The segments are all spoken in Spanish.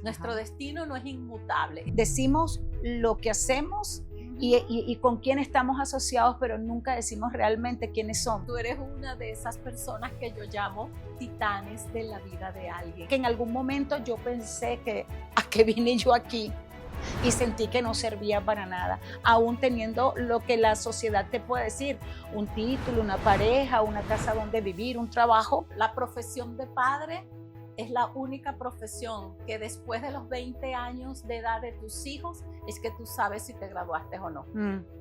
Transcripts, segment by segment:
Nuestro destino no es inmutable. Decimos lo que hacemos y con quién estamos asociados, pero nunca decimos realmente quiénes somos. Tú eres una de esas personas que yo llamo titanes de la vida de alguien. Que en algún momento yo pensé que ¿a qué vine yo aquí? Y sentí que no servía para nada, aún teniendo lo que la sociedad te puede decir, un título, una pareja, una casa donde vivir, un trabajo. La profesión de padre es la única profesión que después de los 20 años de edad de tus hijos es que tú sabes si te graduaste o no.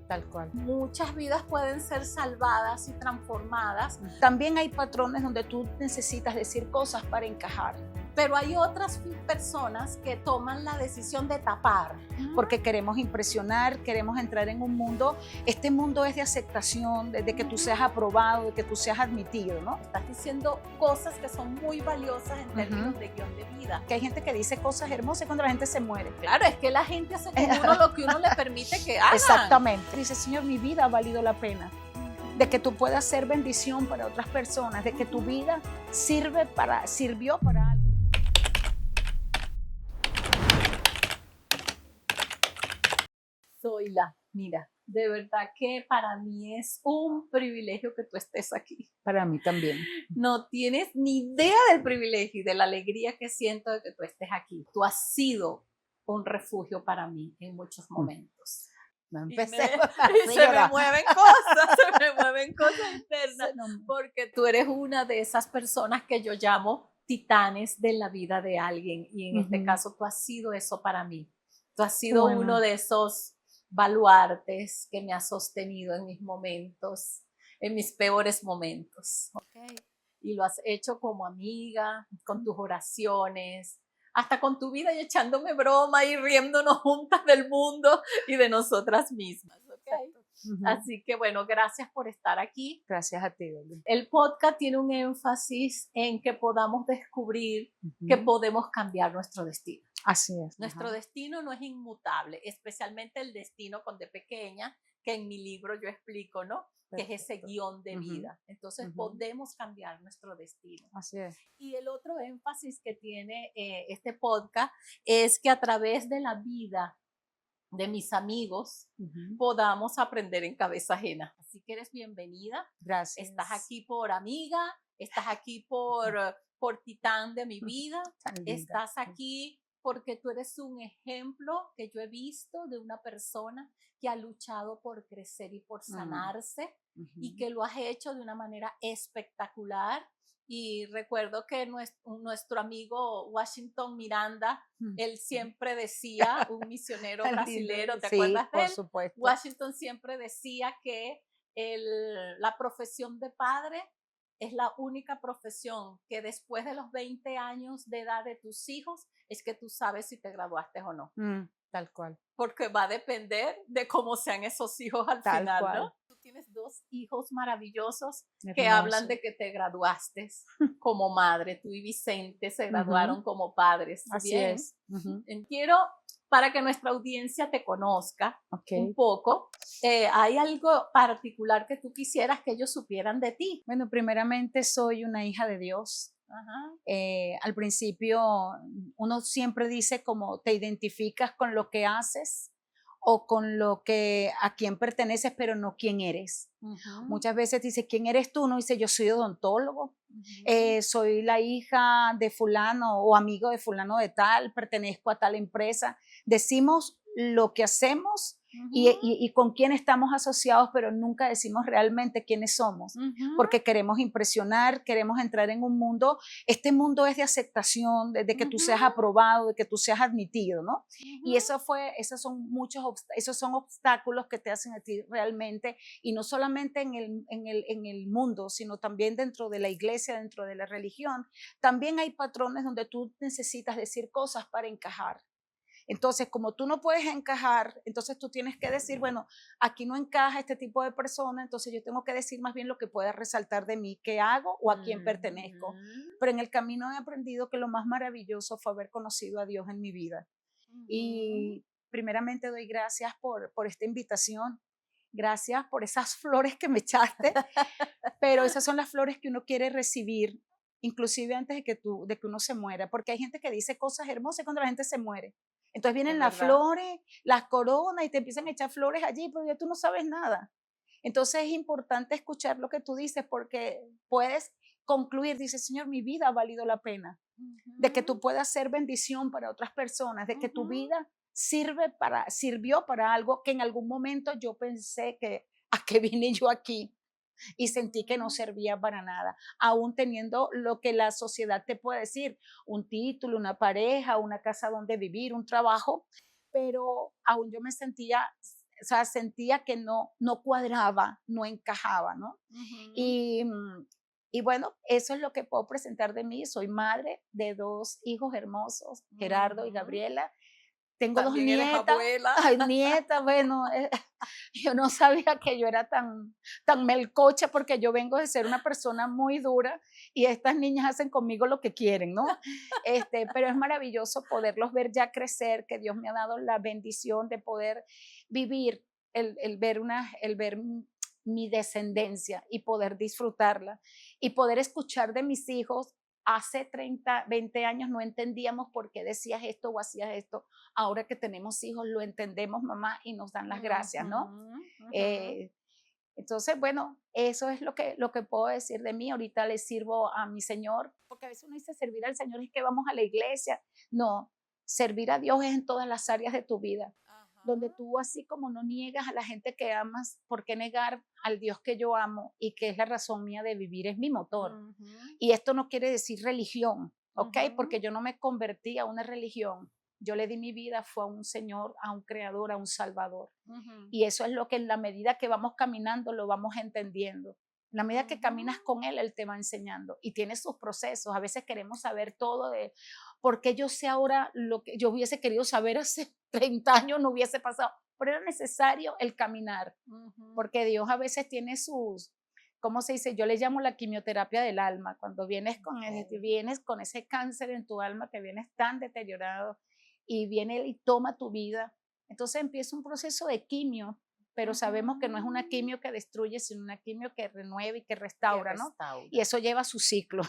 Tal cual. Muchas vidas pueden ser salvadas y transformadas. También hay patrones donde tú necesitas decir cosas para encajar. Pero hay otras personas que toman la decisión de tapar. Porque queremos impresionar, queremos entrar en un mundo. Este mundo es de aceptación, de que tú seas aprobado, de que tú seas admitido, ¿no? Estás diciendo cosas que son muy valiosas en términos de guión de vida. Que hay gente que dice cosas hermosas cuando la gente se muere. Claro, es que la gente hace con uno lo que uno le permite que haga. Exactamente. Dice, Señor, mi vida ha valido la pena. De que tú puedas ser bendición para otras personas, de que tu vida sirvió para algo. Zoila, mira, de verdad que para mí es un privilegio que tú estés aquí. Para mí también. No tienes ni idea del privilegio y de la alegría que siento de que tú estés aquí. Tú has sido un refugio para mí en muchos momentos. Y se me mueven cosas internas, porque tú eres una de esas personas que yo llamo titanes de la vida de alguien, y en este caso tú has sido eso para mí. Tú has sido uno de esos baluartes que me ha sostenido en mis momentos, en mis peores momentos. Okay. Y lo has hecho como amiga, con tus oraciones, hasta con tu vida, y echándome broma y riéndonos juntas del mundo y de nosotras mismas. Okay. Así que bueno, gracias por estar aquí. Gracias a ti, Dolly. El podcast tiene un énfasis en que podamos descubrir que podemos cambiar nuestro destino. Así es. Nuestro destino no es inmutable, especialmente el destino con D pequeña, que en mi libro yo explico, ¿no? Perfecto. Que es ese guión de vida. Entonces podemos cambiar nuestro destino. Así es. Y el otro énfasis que tiene este podcast es que a través de la vida de mis amigos podamos aprender en cabeza ajena. Así que eres bienvenida. Gracias. Estás aquí por amiga, estás aquí por titán de mi vida, estás aquí porque tú eres un ejemplo que yo he visto de una persona que ha luchado por crecer y por sanarse y que lo has hecho de una manera espectacular. Y recuerdo que nuestro amigo Washington Miranda, él siempre decía, un misionero brasilero, ¿te acuerdas de él? Por supuesto. Washington siempre decía que la profesión de padre es la única profesión que después de los 20 años de edad de tus hijos es que tú sabes si te graduaste o no. Tal cual. Porque va a depender de cómo sean esos hijos al final, cual. ¿No? Tú tienes 2 hijos maravillosos que hablan de que te graduaste como madre. Tú y Vicente se graduaron como padres. Así Bien. es. Quiero, para que nuestra audiencia te conozca un poco, ¿hay algo particular que tú quisieras que ellos supieran de ti? Bueno, primeramente soy una hija de Dios. Al principio uno siempre dice como te identificas con lo que haces o con lo que a quién perteneces, pero no quién eres. Muchas veces dice quién eres tú, no dice yo soy odontólogo, soy la hija de fulano o amigo de fulano de tal, pertenezco a tal empresa. Decimos lo que hacemos y con quién estamos asociados, pero nunca decimos realmente quiénes somos, porque queremos impresionar, queremos entrar en un mundo. Este mundo es de aceptación, de que tú seas aprobado, de que tú seas admitido, ¿no? Y esos son obstáculos que te hacen a ti realmente, y no solamente en el mundo, sino también dentro de la iglesia, dentro de la religión. También hay patrones donde tú necesitas decir cosas para encajar. Entonces, como tú no puedes encajar, entonces tú tienes que decir, bueno, aquí no encaja este tipo de persona, entonces yo tengo que decir más bien lo que pueda resaltar de mí, qué hago o a quién pertenezco. Pero en el camino he aprendido que lo más maravilloso fue haber conocido a Dios en mi vida. Y primeramente doy gracias por esta invitación. Gracias por esas flores que me echaste, pero esas son las flores que uno quiere recibir inclusive antes de que uno se muera, porque hay gente que dice cosas hermosas cuando la gente se muere. Entonces vienen las flores, las coronas y te empiezan a echar flores allí, pero ya tú no sabes nada. Entonces es importante escuchar lo que tú dices porque puedes concluir, dice, Señor, mi vida ha valido la pena, de que tú puedas ser bendición para otras personas, de que tu vida sirvió para algo que en algún momento yo pensé que a qué vine yo aquí y sentí que no servía para nada, aún teniendo lo que la sociedad te puede decir, un título, una pareja, una casa donde vivir, un trabajo, pero aún yo me sentía, o sea, sentía que no cuadraba, no encajaba, ¿no? Y, y bueno, eso es lo que puedo presentar de mí. Soy madre de 2 hijos hermosos, Gerardo y Gabriela. Tengo 2 También eres nietas. abuela. Ay, nietas, bueno, yo no sabía que yo era tan melcocha porque yo vengo de ser una persona muy dura y estas niñas hacen conmigo lo que quieren, ¿no? Pero es maravilloso poderlos ver ya crecer, que Dios me ha dado la bendición de poder vivir, el ver mi descendencia y poder disfrutarla y poder escuchar de mis hijos. Hace 30, 20 años no entendíamos por qué decías esto o hacías esto. Ahora que tenemos hijos lo entendemos, mamá, y nos dan las gracias, ¿no? Entonces, bueno, eso es lo que puedo decir de mí. Ahorita le sirvo a mi Señor, porque a veces uno dice servir al Señor es que vamos a la iglesia. No, servir a Dios es en todas las áreas de tu vida. Donde tú, así como no niegas a la gente que amas, ¿por qué negar al Dios que yo amo y que es la razón mía de vivir? Es mi motor. Y esto no quiere decir religión, ¿ok? Porque yo no me convertí a una religión. Yo le di mi vida, fue a un Señor, a un Creador, a un Salvador. Y eso es lo que en la medida que vamos caminando lo vamos entendiendo. En la medida que caminas con Él te va enseñando y tiene sus procesos. A veces queremos saber todo de por qué yo sé ahora lo que yo hubiese querido saber hace 30 años, no hubiese pasado. Pero era necesario el caminar, porque Dios a veces tiene sus, ¿cómo se dice? Yo le llamo la quimioterapia del alma. Cuando vienes con ese cáncer en tu alma, que vienes tan deteriorado y viene Él y toma tu vida. Entonces empieza un proceso de quimio, pero sabemos que no es una quimio que destruye, sino una quimio que renueva y que restaura, ¿no? Y eso lleva su ciclo.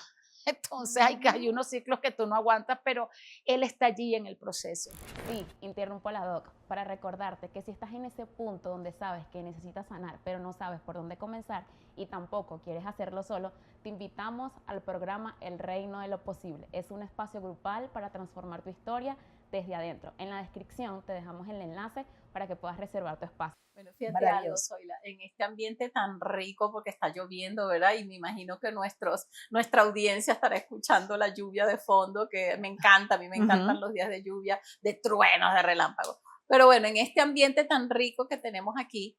Entonces hay unos ciclos que tú no aguantas, pero Él está allí en el proceso. Sí, interrumpo la doc para recordarte que si estás en ese punto donde sabes que necesitas sanar, pero no sabes por dónde comenzar y tampoco quieres hacerlo solo, te invitamos al programa El Reino de lo Posible. Es un espacio grupal para transformar tu historia desde adentro. En la descripción te dejamos el enlace para que puedas reservar tu espacio. Bueno, fíjate algo, Zoila, en este ambiente tan rico, porque está lloviendo, ¿verdad? Y me imagino que nuestra audiencia estará escuchando la lluvia de fondo, que me encanta, a mí me encantan los días de lluvia, de truenos, de relámpagos. Pero bueno, en este ambiente tan rico que tenemos aquí,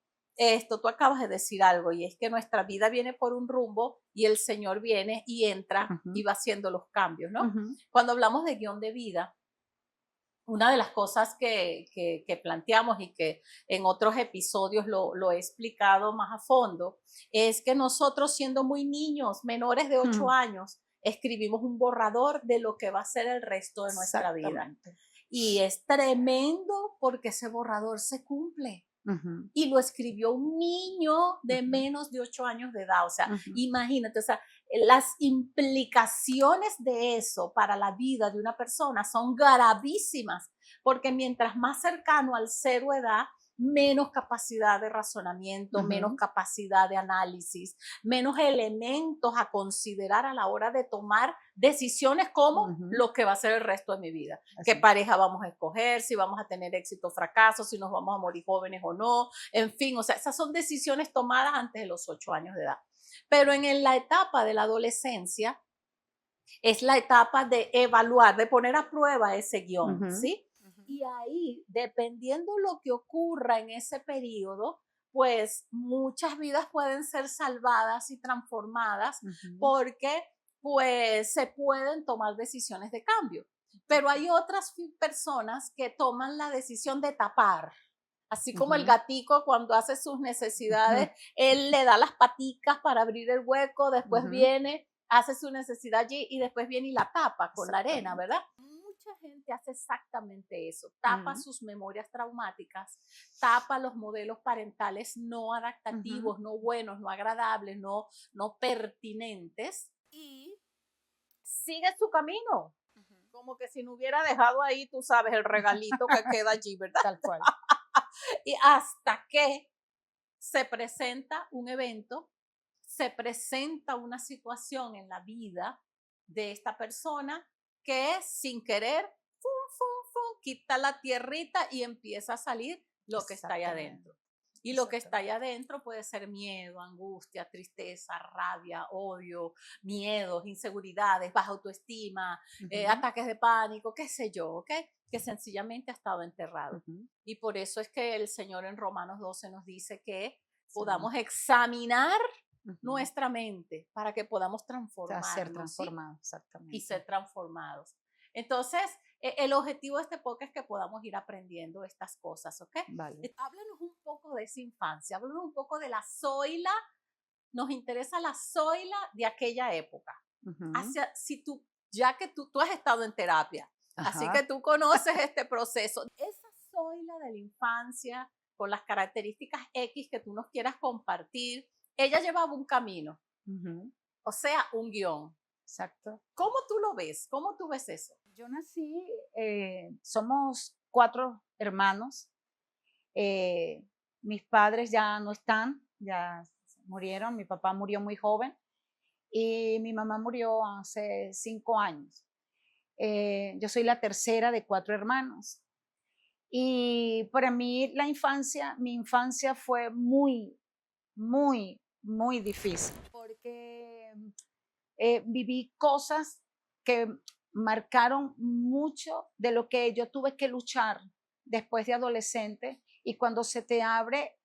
tú acabas de decir algo, y es que nuestra vida viene por un rumbo y el Señor viene y entra y va haciendo los cambios, ¿no? Cuando hablamos de guión de vida, una de las cosas que planteamos y que en otros episodios lo he explicado más a fondo, es que nosotros, siendo muy niños, menores de 8 años, escribimos un borrador de lo que va a ser el resto de nuestra vida. Y es tremendo porque ese borrador se cumple. Y lo escribió un niño de menos de 8 años de edad. O sea, imagínate, o sea, las implicaciones de eso para la vida de una persona son gravísimas, porque mientras más cercano al 0 edad, menos capacidad de razonamiento, menos capacidad de análisis, menos elementos a considerar a la hora de tomar decisiones como lo que va a ser el resto de mi vida. ¿Qué pareja vamos a escoger? Si vamos a tener éxito o fracaso, si nos vamos a morir jóvenes o no. En fin, o sea, esas son decisiones tomadas antes de los 8 años de edad. Pero en la etapa de la adolescencia es la etapa de evaluar, de poner a prueba ese guión, ¿sí? Y ahí, dependiendo lo que ocurra en ese periodo, pues muchas vidas pueden ser salvadas y transformadas porque pues se pueden tomar decisiones de cambio. Pero hay otras personas que toman la decisión de tapar. Así como el gatico cuando hace sus necesidades, él le da las paticas para abrir el hueco, después viene, hace su necesidad allí y después viene y la tapa con la arena, ¿verdad? Mucha gente hace exactamente eso, tapa sus memorias traumáticas, tapa los modelos parentales no adaptativos, no buenos, no agradables, no pertinentes, y sigue su camino. Como que si no hubiera dejado ahí, tú sabes, el regalito que queda allí, ¿verdad? Tal cual. Y hasta que se presenta un evento, se presenta una situación en la vida de esta persona que sin querer, quita la tierrita y empieza a salir lo que está allá adentro. Y lo que está allá adentro puede ser miedo, angustia, tristeza, rabia, odio, miedos, inseguridades, baja autoestima, ataques de pánico, qué sé yo, ¿ok? Que sencillamente ha estado enterrado. Y por eso es que el Señor en Romanos 12 nos dice que podamos examinar nuestra mente para que podamos transformarnos, ser transformados, ¿sí? Exactamente. Y ser transformados. Entonces, el objetivo de este podcast es que podamos ir aprendiendo estas cosas, ¿ok? Vale. Háblanos un poco de esa infancia, háblanos un poco de la Zoila. Nos interesa la Zoila de aquella época. Ya que tú has estado en terapia, así que tú conoces este proceso. Esa Zoila de la infancia, con las características X que tú nos quieras compartir, ella llevaba un camino, o sea, un guión. Exacto. ¿Cómo tú lo ves? ¿Cómo tú ves eso? Yo nací, somos 4 hermanos. Mis padres ya no están, ya murieron. Mi papá murió muy joven y mi mamá murió hace 5 años. Yo soy la tercera de 4 hermanos. Y para mí mi infancia fue muy, muy, muy difícil porque viví cosas que marcaron mucho de lo que yo tuve que luchar después de adolescente, y cuando se te abre,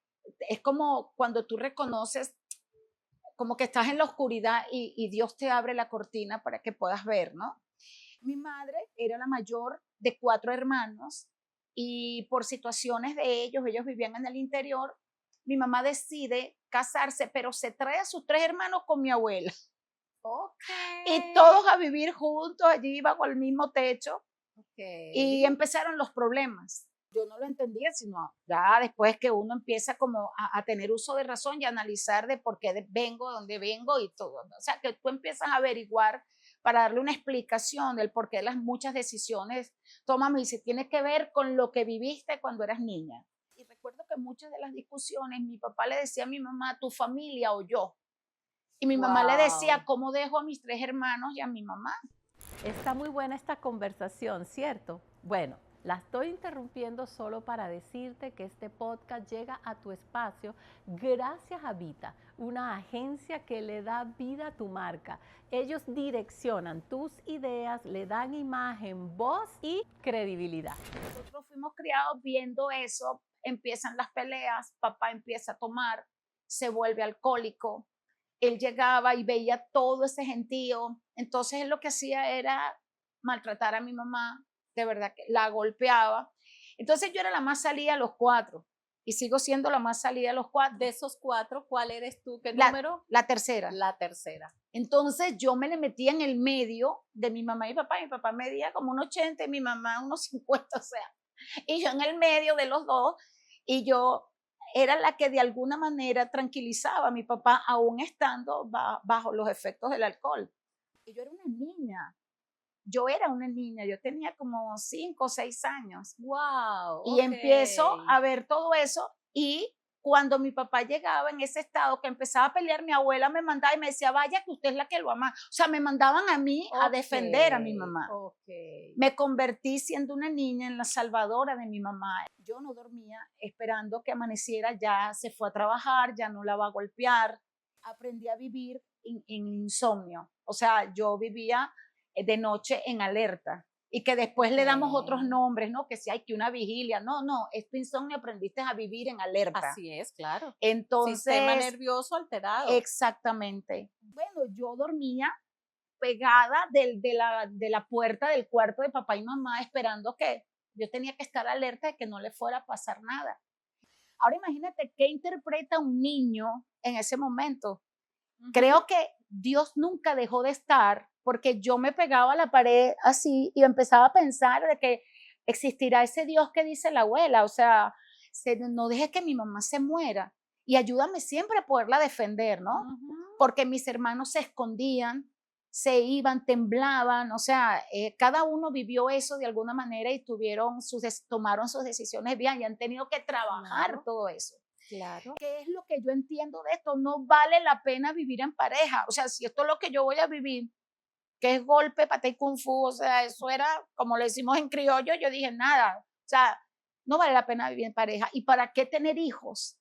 es como cuando tú reconoces como que estás en la oscuridad y Dios te abre la cortina para que puedas ver, ¿no? Mi madre era la mayor de 4 hermanos y por situaciones de ellos vivían en el interior, mi mamá decide casarse, pero se trae a sus 3 hermanos con mi abuela. Y todos a vivir juntos allí bajo el mismo techo. Y empezaron los problemas. Yo no lo entendía, sino ya después que uno empieza como a tener uso de razón y a analizar de por qué vengo, dónde vengo y todo. O sea, que tú empiezas a averiguar para darle una explicación del por qué las muchas decisiones toman, y se tiene que ver con lo que viviste cuando eras niña. Y recuerdo que muchas de las discusiones, mi papá le decía a mi mamá, tu familia o yo. Y mi mamá le decía, ¿cómo dejo a mis 3 hermanos y a mi mamá? Está muy buena esta conversación, ¿cierto? Bueno, la estoy interrumpiendo solo para decirte que este podcast llega a tu espacio gracias a Vita, una agencia que le da vida a tu marca. Ellos direccionan tus ideas, le dan imagen, voz y credibilidad. Nosotros fuimos criados viendo eso, empiezan las peleas, papá empieza a tomar, se vuelve alcohólico. Él llegaba y veía todo ese gentío, entonces él lo que hacía era maltratar a mi mamá, de verdad que la golpeaba. Entonces yo era la más salida de los 4 y sigo siendo la más salida de los 4. De esos 4, ¿cuál eres tú? ¿Qué número? La tercera. La tercera. Entonces yo me le metía en el medio de mi mamá y papá. Mi papá medía como 1,80 y mi mamá unos 50, o sea, y yo en el medio de los dos, y yo era la que de alguna manera tranquilizaba a mi papá, aún estando bajo los efectos del alcohol. Y yo era una niña. Yo tenía como 5 o 6 años. ¡Wow! Y empiezo a ver todo eso, y cuando mi papá llegaba en ese estado que empezaba a pelear, mi abuela me mandaba y me decía, vaya que usted es la que lo ama. O sea, me mandaban a mí a defender a mi mamá. Me convertí siendo una niña en la salvadora de mi mamá. Yo no dormía esperando que amaneciera, ya se fue a trabajar, ya no la va a golpear. Aprendí a vivir en insomnio. O sea, yo vivía de noche en alerta, y que después le damos otros nombres, ¿no? Que si hay que una vigilia, no, este insomnio aprendiste a vivir en alerta. Así es, claro. Entonces, sistema nervioso alterado. Exactamente. Bueno, yo dormía pegada de la puerta del cuarto de papá y mamá, esperando que yo tenía que estar alerta de que no le fuera a pasar nada. Ahora imagínate qué interpreta un niño en ese momento. Creo que Dios nunca dejó de estar, porque yo me pegaba a la pared así y empezaba a pensar de que existirá ese Dios que dice la abuela, o sea, no dejes que mi mamá se muera y ayúdame siempre a poderla defender, ¿no? Porque mis hermanos se escondían, se iban, temblaban, o sea, cada uno vivió eso de alguna manera y tomaron sus decisiones bien y han tenido que trabajar todo eso. Claro. ¿Qué es lo que yo entiendo de esto? No vale la pena vivir en pareja. O sea, si esto es lo que yo voy a vivir, que es golpe, paté y kung fu, o sea, eso era, como le decimos en criollo, yo dije nada. O sea, no vale la pena vivir en pareja. ¿Y para qué tener hijos?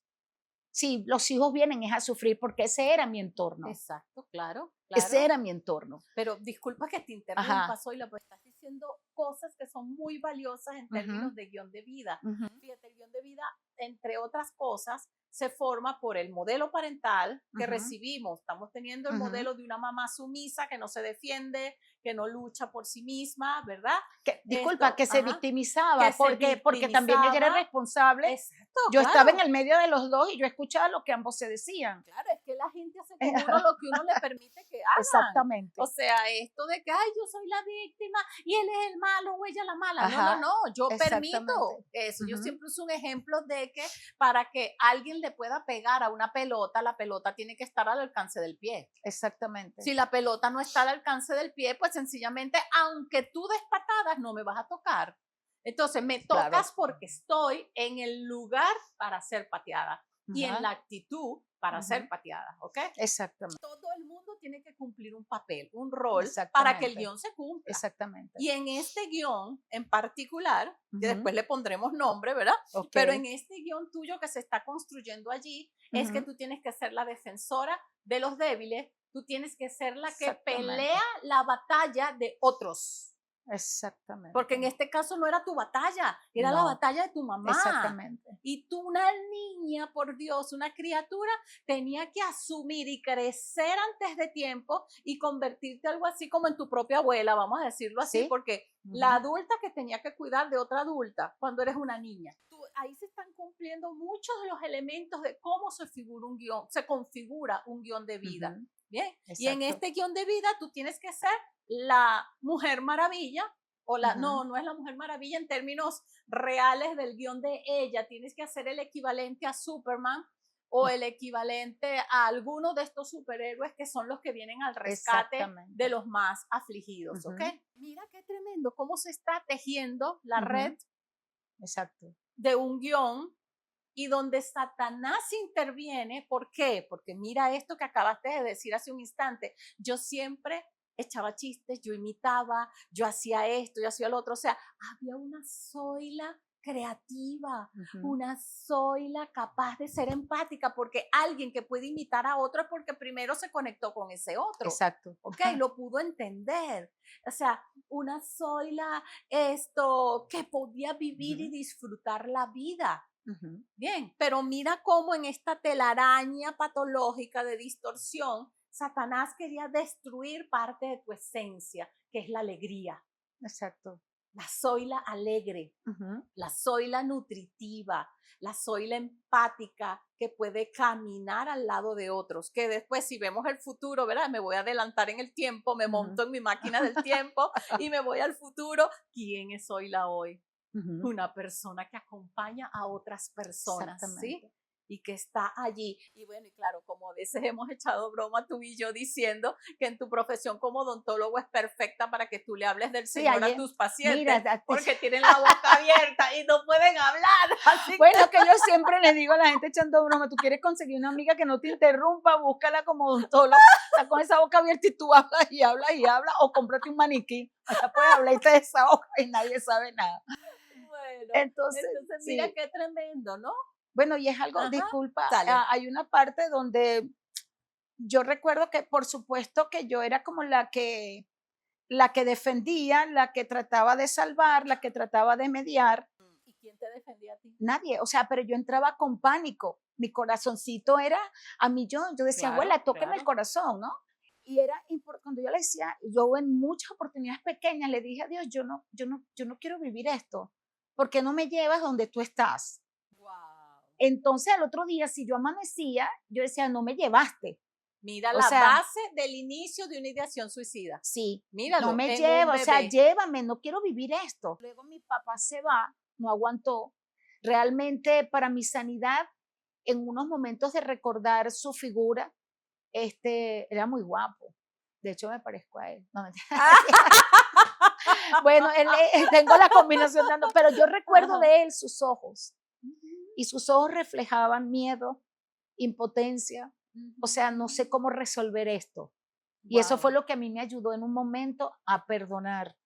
Si los hijos vienen es a sufrir, porque ese era mi entorno. Exacto, claro. Ese era mi entorno. Pero disculpa que te interrumpa, Zoila, pues estás diciendo cosas que son muy valiosas en términos de guión de vida. Fíjate, el guión de vida, entre otras cosas, se forma por el modelo parental que recibimos. Estamos teniendo el modelo de una mamá sumisa que no se defiende, que no lucha por sí misma, ¿verdad? Disculpa, que se victimizaba, porque también ella era responsable. Exacto, yo estaba en el medio de los dos y yo escuchaba lo que ambos se decían. Claro, es que la gente hace con uno lo que uno le permite que hagan. Exactamente. O sea, esto de que, ay, yo soy la víctima y él es el malo o ella la mala. No, yo permito eso. Yo siempre uso un ejemplo de que para que alguien le pueda pegar a una pelota, la pelota tiene que estar al alcance del pie. Exactamente. Si la pelota no está al alcance del pie, pues sencillamente, aunque tú des patadas, no me vas a tocar. Entonces, me tocas porque estoy en el lugar para ser pateada y en la actitud para ser pateada, ¿ok? Exactamente. Todo el mundo tiene que cumplir un papel, un rol para que el guión se cumpla. Exactamente. Y en este guión en particular, que después le pondremos nombre, ¿verdad? Pero en este guión tuyo que se está construyendo allí, es que tú tienes que ser la defensora de los débiles, tú tienes que ser la que pelea la batalla de otros. Exactamente. Porque en este caso no era tu batalla, era la batalla de tu mamá. Exactamente. Y tú, una niña, por Dios, una criatura, tenía que asumir y crecer antes de tiempo y convertirte algo así como en tu propia abuela, vamos a decirlo así, porque la adulta que tenía que cuidar de otra adulta cuando eres una niña. Ahí se están cumpliendo muchos de los elementos de cómo se configura un guión de vida. Bien. Exacto. Y en este guión de vida tú tienes que ser la Mujer Maravilla, o no es la Mujer Maravilla en términos reales del guión de ella, tienes que hacer el equivalente a Superman o el equivalente a alguno de estos superhéroes que son los que vienen al rescate de los más afligidos, ¿ok? Mira qué tremendo cómo se está tejiendo la red de un guión y donde Satanás interviene. ¿Por qué? Porque mira esto que acabaste de decir hace un instante. Yo siempre echaba chistes, yo imitaba, yo hacía esto, yo hacía lo otro. O sea, había una Zoila creativa, una Zoila capaz de ser empática, porque alguien que puede imitar a otro es porque primero se conectó con ese otro. Exacto. ¿Ok? Lo pudo entender. O sea, una Zoila que podía vivir y disfrutar la vida. Bien, pero mira cómo en esta telaraña patológica de distorsión, Satanás quería destruir parte de tu esencia, que es la alegría. Exacto. La Zoila alegre, la Zoila nutritiva, la Zoila empática que puede caminar al lado de otros, que después si vemos el futuro, ¿verdad? Me voy a adelantar en el tiempo, me monto en mi máquina del tiempo y me voy al futuro. ¿Quién es Zoila hoy? Una persona que acompaña a otras personas, ¿sí? Y que está allí. Y bueno, y claro, como a veces hemos echado broma tú y yo diciendo que en tu profesión como odontólogo es perfecta para que tú le hables del Señor a tus pacientes, porque tienen la boca abierta y no pueden hablar. Así bueno, que yo siempre le digo a la gente echando broma, tú quieres conseguir una amiga que no te interrumpa, búscala como odontólogo, está con esa boca abierta y tú hablas y hablas y hablas, o cómprate un maniquí, allá puedes hablar y te desahogas y nadie sabe nada. Bueno, entonces mira qué tremendo, ¿no? Bueno, y es algo, disculpa, hay una parte donde yo recuerdo que por supuesto que yo era como la que defendía, la que trataba de salvar, la que trataba de mediar. ¿Y quién te defendía a ti? Nadie, o sea, pero yo entraba con pánico, mi corazoncito era a millón, yo decía, abuela, tóqueme el corazón, ¿no? Y era importante, cuando yo le decía, yo en muchas oportunidades pequeñas le dije a Dios, yo no quiero vivir esto, ¿por qué no me llevas donde tú estás? Entonces, al otro día, si yo amanecía, yo decía, no me llevaste. Mira la base del inicio de una ideación suicida. Sí, míralo. No me lleva, o sea, llévame, no quiero vivir esto. Luego mi papá se va, no aguantó. Realmente, para mi sanidad, en unos momentos de recordar su figura, era muy guapo. De hecho, me parezco a él. No, bueno, tengo la combinación de ambos, pero yo recuerdo de él sus ojos. Y sus ojos reflejaban miedo, impotencia. O sea, no sé cómo resolver esto. Y eso fue lo que a mí me ayudó en un momento a perdonar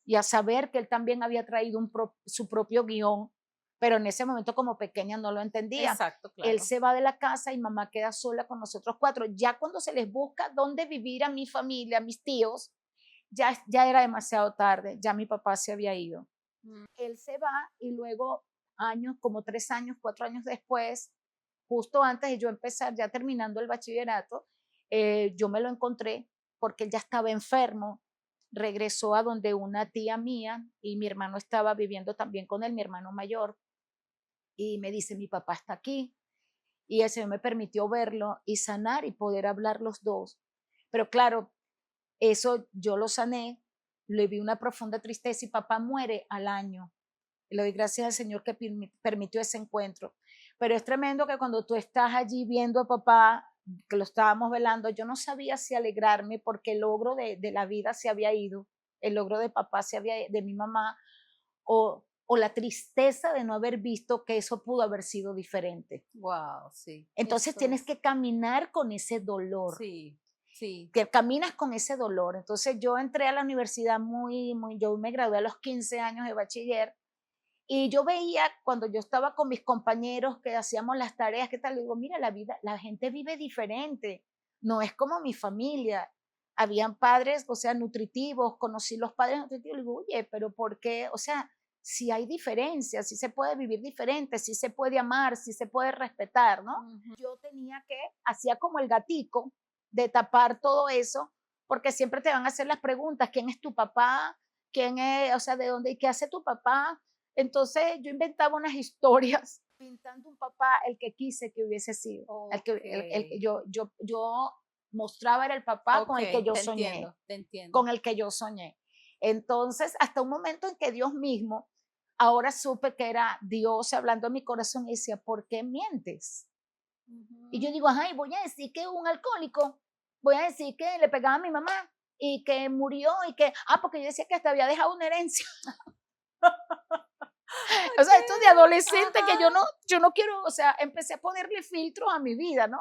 y a saber que él también había traído su propio guión, pero en ese momento como pequeña no lo entendía. Exacto, claro. Él se va de la casa y mamá queda sola con nosotros 4. Ya cuando se les busca dónde vivir a mi familia, a mis tíos, ya era demasiado tarde, ya mi papá se había ido. Él se va y luego como 3 años, 4 años después, justo antes de yo empezar, ya terminando el bachillerato, yo me lo encontré porque él ya estaba enfermo, regresó a donde una tía mía y mi hermano estaba viviendo también con él, mi hermano mayor, y me dice, mi papá está aquí, y el Señor me permitió verlo y sanar y poder hablar los dos. Pero claro, eso yo lo sané, le vi una profunda tristeza y papá muere al año. Le doy gracias al Señor que permitió ese encuentro. Pero es tremendo que cuando tú estás allí viendo a papá, que lo estábamos velando, yo no sabía si alegrarme porque el logro de la vida se había ido, el logro de papá de mi mamá, o la tristeza de no haber visto que eso pudo haber sido diferente. Wow, sí. Entonces tienes que caminar con ese dolor. Sí. Sí. Que caminas con ese dolor. Entonces yo entré a la universidad yo me gradué a los 15 años de bachiller y yo veía cuando yo estaba con mis compañeros que hacíamos las tareas, ¿qué tal? Le digo, mira, la gente vive diferente, no es como mi familia. Habían padres, o sea, nutritivos, conocí los padres nutritivos, le digo, oye, pero ¿por qué? O sea, si hay diferencias, si se puede vivir diferente, si se puede amar, si se puede respetar, ¿no? Yo hacía como el gatico de tapar todo eso, porque siempre te van a hacer las preguntas, ¿quién es tu papá? ¿Quién es, o sea, de dónde y qué hace tu papá? Entonces yo inventaba unas historias pintando un papá el que quise que hubiese sido, el que yo mostraba era el papá con el que yo soñé, te entiendo. con el que yo soñé. Entonces, hasta un momento en que Dios mismo, ahora supe que era Dios hablando en mi corazón y decía, ¿por qué mientes? Y yo digo, ay, voy a decir que es un alcohólico, voy a decir que le pegaba a mi mamá y que murió y que, porque yo decía que hasta había dejado una herencia. O sea, esto de adolescente que yo no quiero, o sea, empecé a ponerle filtros a mi vida, ¿no?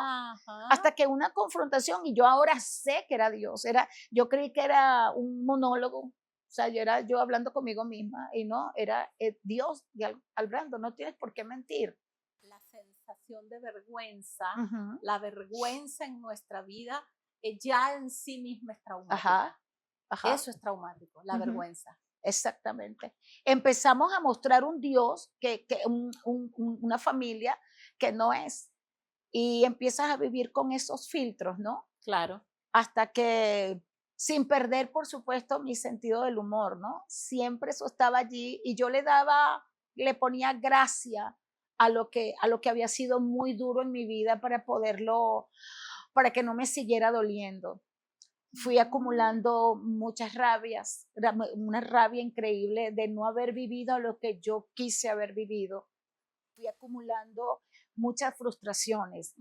Hasta que una confrontación y yo ahora sé que era Dios, yo creí que era un monólogo, o sea, yo hablando conmigo misma y no, era Dios hablando, no tienes por qué mentir. La sensación de vergüenza, la vergüenza en nuestra vida ya en sí misma es traumática. Eso es traumático, la vergüenza. Exactamente. Empezamos a mostrar un Dios, una familia que no es. Y empiezas a vivir con esos filtros, ¿no? Claro. Hasta que, sin perder, por supuesto, mi sentido del humor, ¿no? Siempre eso estaba allí y yo le ponía gracia a lo que había sido muy duro en mi vida para que no me siguiera doliendo. Fui acumulando muchas rabias, una rabia increíble de no haber vivido lo que yo quise haber vivido. Fui acumulando muchas frustraciones.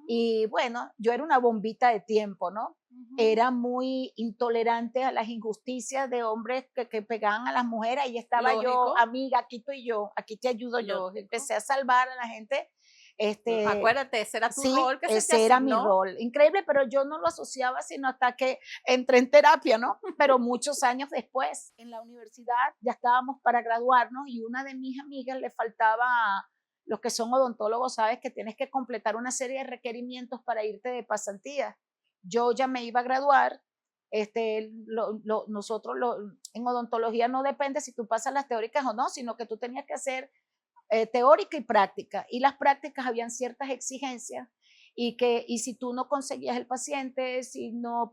Y bueno, yo era una bombita de tiempo, ¿no? Era muy intolerante a las injusticias de hombres que pegaban a las mujeres. Ahí estaba yo, amiga, aquí estoy yo, aquí te ayudo yo. Empecé a salvar a la gente. Acuérdate, ese era tu rol que se te asignó. Ese era mi rol. Increíble, pero yo no lo asociaba sino hasta que entré en terapia, ¿no? Pero muchos años después, en la universidad, ya estábamos para graduarnos y una de mis amigas le faltaba, los que son odontólogos, sabes que tienes que completar una serie de requerimientos para irte de pasantía. Yo ya me iba a graduar. Nosotros en odontología no depende si tú pasas las teóricas o no, sino que tú tenías que hacer teórica y práctica, y las prácticas habían ciertas exigencias y si tú no conseguías el paciente, si no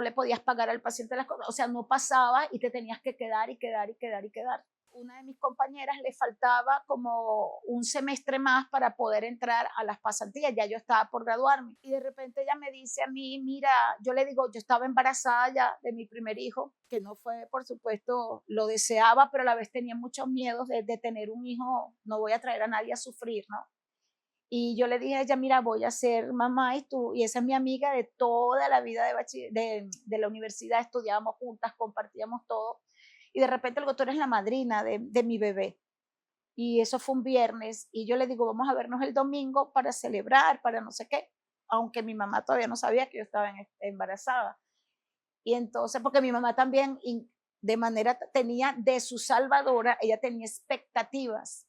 le podías pagar al paciente las cosas, o sea, no pasaba y te tenías que quedar y quedar y quedar y quedar. Una de mis compañeras le faltaba como un semestre más para poder entrar a las pasantías, ya yo estaba por graduarme y de repente ella me dice a mí, mira, yo le digo, yo estaba embarazada ya de mi primer hijo, que no fue, por supuesto, lo deseaba, pero a la vez tenía muchos miedos de tener un hijo, no voy a traer a nadie a sufrir, ¿no? Y yo le dije a ella, mira, voy a ser mamá y esa es mi amiga de toda la vida de la universidad, estudiábamos juntas, compartíamos todo. Y de repente le digo, tú eres la madrina de mi bebé. Y eso fue un viernes. Y yo le digo, vamos a vernos el domingo para celebrar, para no sé qué. Aunque mi mamá todavía no sabía que yo estaba embarazada. Y entonces, porque mi mamá también, tenía de su salvadora, ella tenía expectativas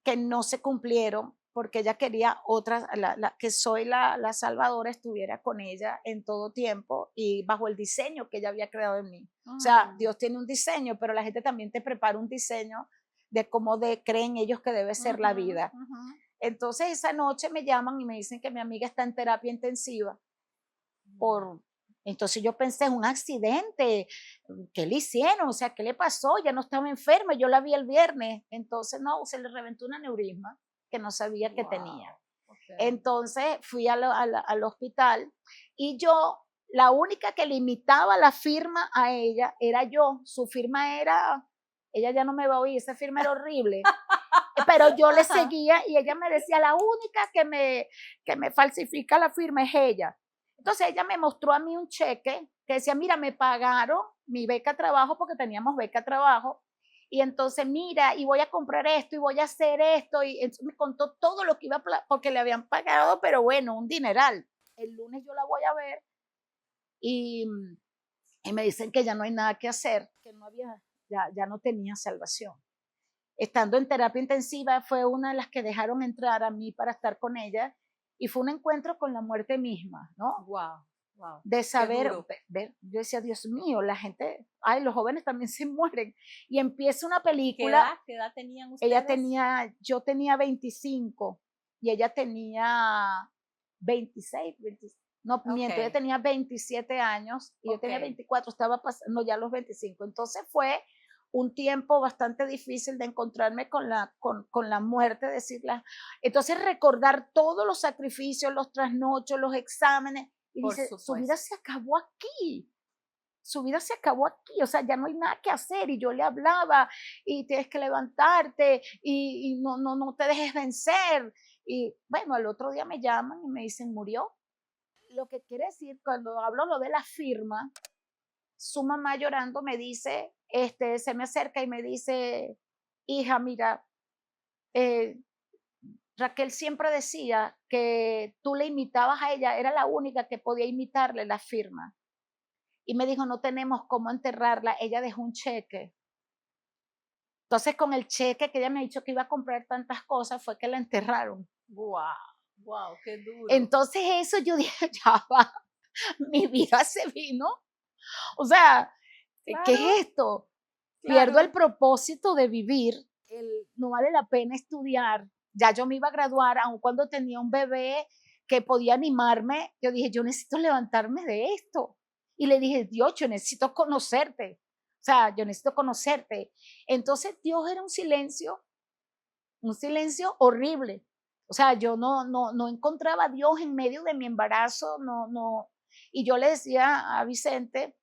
que no se cumplieron porque ella quería que soy la salvadora estuviera con ella en todo tiempo y bajo el diseño que ella había creado en mí. O sea, Dios tiene un diseño, pero la gente también te prepara un diseño de cómo creen ellos que debe ser la vida. Entonces esa noche me llaman y me dicen que mi amiga está en terapia intensiva entonces yo pensé, un accidente, ¿qué le hicieron? O sea, ¿qué le pasó? Ya no estaba enferma, yo la vi el viernes. Entonces, no, se le reventó un aneurisma que no sabía que tenía. Okay. Entonces fui al hospital y yo, la única que limitaba la firma a ella era yo. Su firma era, ella ya no me va a oír, esa firma era horrible. Pero yo le seguía y ella me decía, la única que me falsifica la firma es ella. Entonces ella me mostró a mí un cheque que decía, mira, me pagaron mi beca trabajo porque teníamos beca trabajo. Y entonces, mira, y voy a comprar esto y voy a hacer esto. Y me contó todo lo que iba porque le habían pagado, pero bueno, un dineral. El lunes yo la voy a ver y me dicen que ya no hay nada que hacer, que no había, ya no tenía salvación. Estando en terapia intensiva fue una de las que dejaron entrar a mí para estar con ella. Y fue un encuentro con la muerte misma, ¿no? Wow. De saber, yo decía, Dios mío, la gente, los jóvenes también se mueren. Y empieza una película. ¿Qué edad tenían ustedes? Yo tenía 25 y ella tenía 26, no, miento, ella tenía 27 años y yo tenía 24, estaba pasando ya los 25. Entonces fue un tiempo bastante difícil de encontrarme con la muerte, decirla. Entonces recordar todos los sacrificios, los trasnochos, los exámenes, y dice, su vida se acabó aquí. Su vida se acabó aquí, o sea, ya no hay nada que hacer. Y yo le hablaba, y tienes que levantarte, y no te dejes vencer. Y bueno, al otro día me llaman y me dicen, murió. Lo que quiere decir, cuando hablo lo de la firma, su mamá llorando me dice, se me acerca y me dice, hija, mira, Raquel siempre decía que tú le imitabas a ella, era la única que podía imitarle la firma. Y me dijo, no tenemos cómo enterrarla, ella dejó un cheque. Entonces con el cheque que ella me ha dicho que iba a comprar tantas cosas, fue que la enterraron. Wow, qué duro. Entonces eso yo dije, ya va, mi vida se vino. O sea, claro, ¿qué es esto? Claro. Pierdo el propósito de vivir, no vale la pena estudiar. Ya yo me iba a graduar, aun cuando tenía un bebé que podía animarme. Yo dije, yo necesito levantarme de esto. Y le dije, Dios, yo necesito conocerte. O sea, yo necesito conocerte. Entonces Dios era un silencio horrible. O sea, yo no encontraba a Dios en medio de mi embarazo, no. Y yo le decía a Vicente,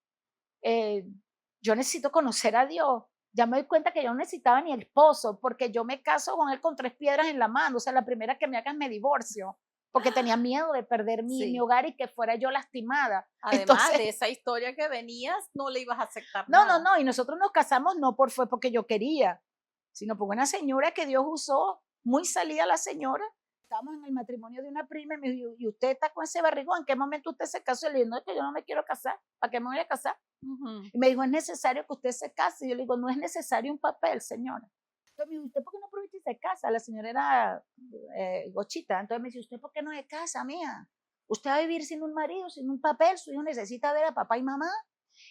yo necesito conocer a Dios. Ya me doy cuenta que yo no necesitaba ni el esposo, porque yo me caso con él con 3 piedras en la mano. O sea, la primera que me hagan me divorcio, porque tenía miedo de perder mi hogar y que fuera yo lastimada. Además, entonces, de esa historia que venías, no le ibas a aceptar nada. No, y nosotros nos casamos no fue porque yo quería, sino por una señora que Dios usó, muy salida la señora. Estábamos en el matrimonio de una prima y me dijo, ¿y usted está con ese barrigón? ¿En qué momento usted se casó? Y le digo, no, es que yo no me quiero casar. ¿Para qué me voy a casar? Y me dijo, es necesario que usted se case. Y yo le digo, no es necesario un papel, señora. Entonces me dijo, ¿usted por qué no aprovecha y se casa? La señora era gochita. Entonces me dice, ¿usted por qué no se casa, mía? Usted va a vivir sin un marido, sin un papel. Su hijo necesita ver a papá y mamá.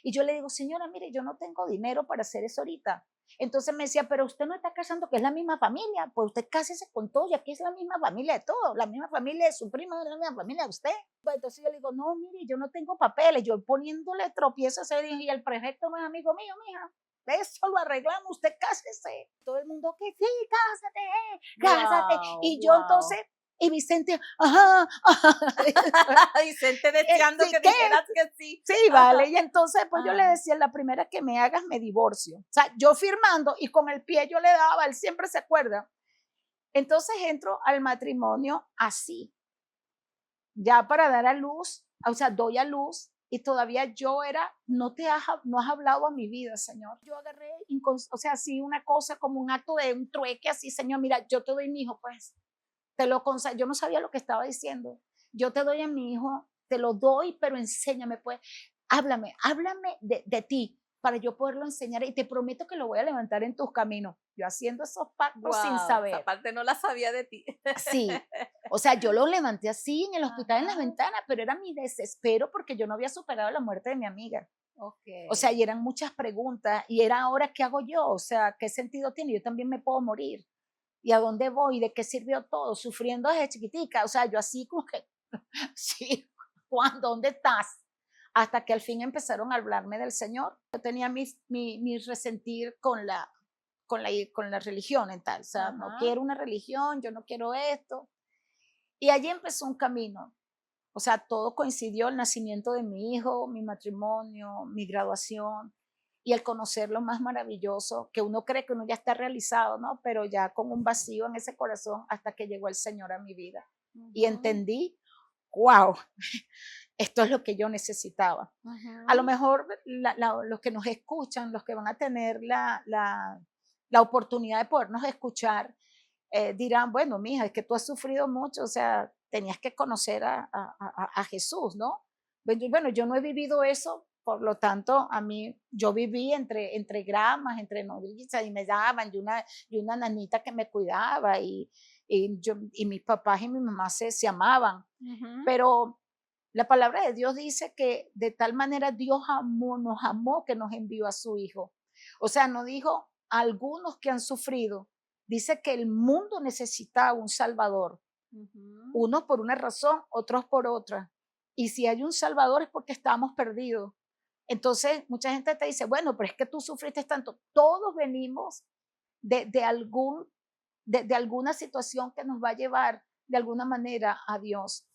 Y yo le digo, señora, mire, yo no tengo dinero para hacer eso ahorita. Entonces me decía, pero usted no está casando, que es la misma familia, pues usted cásese con todo, y aquí es la misma familia de todos, la misma familia de su prima, la misma familia de usted. Pues entonces yo le digo, no, mire, yo no tengo papeles, yo poniéndole tropiezos, y el prefecto no es amigo mío, mija, eso lo arreglamos, usted cásese. Todo el mundo, que sí, cásate. Y yo entonces, y Vicente, Vicente deseando que dijeras que sí. Sí, vale. Y entonces, pues yo le decía, la primera que me hagas, me divorcio. O sea, yo firmando y con el pie yo le daba, él siempre se acuerda. Entonces entro al matrimonio así, ya para dar a luz, o sea, doy a luz y todavía yo era, no has hablado a mi vida, Señor. Yo agarré, o sea, así una cosa como un acto de un trueque, así, Señor, mira, yo te doy mi hijo, pues, yo no sabía lo que estaba diciendo. Yo te doy a mi hijo, te lo doy, pero enséñame, pues, háblame de ti para yo poderlo enseñar y te prometo que lo voy a levantar en tus caminos. Yo haciendo esos pactos sin saber. Esa parte no la sabía de ti. Sí, o sea, yo lo levanté así en el hospital, en las ventanas, pero era mi desespero porque yo no había superado la muerte de mi amiga. Okay. O sea, y eran muchas preguntas y era ahora, ¿qué hago yo? O sea, ¿qué sentido tiene? Yo también me puedo morir. ¿Y a dónde voy? ¿De qué sirvió todo? Sufriendo desde chiquitica. O sea, yo así como que, sí, Juan, ¿dónde estás? Hasta que al fin empezaron a hablarme del Señor. Yo tenía mi resentir con la religión en tal. O sea, no quiero una religión, yo no quiero esto. Y allí empezó un camino. O sea, todo coincidió, el nacimiento de mi hijo, mi matrimonio, mi graduación y el conocer lo más maravilloso, que uno cree que uno ya está realizado, ¿no? Pero ya con un vacío en ese corazón hasta que llegó el Señor a mi vida. Y entendí, wow, esto es lo que yo necesitaba. A lo mejor los que nos escuchan, los que van a tener la oportunidad de podernos escuchar, dirán, bueno, mija, es que tú has sufrido mucho, o sea, tenías que conocer a Jesús, ¿no? Bueno, yo no he vivido eso, por lo tanto, a mí, yo viví entre gramas, entre nodrizas, y me daban, y una nanita que me cuidaba, y mis papás y mi mamá se amaban, pero la palabra de Dios dice que de tal manera Dios nos amó que nos envió a su Hijo. O sea, no dijo a algunos que han sufrido, dice que el mundo necesitaba un Salvador. Unos por una razón, otros por otra. Y si hay un Salvador es porque estamos perdidos. Entonces, mucha gente te dice, bueno, pero es que tú sufriste tanto. Todos venimos de alguna situación que nos va a llevar de alguna manera a Dios.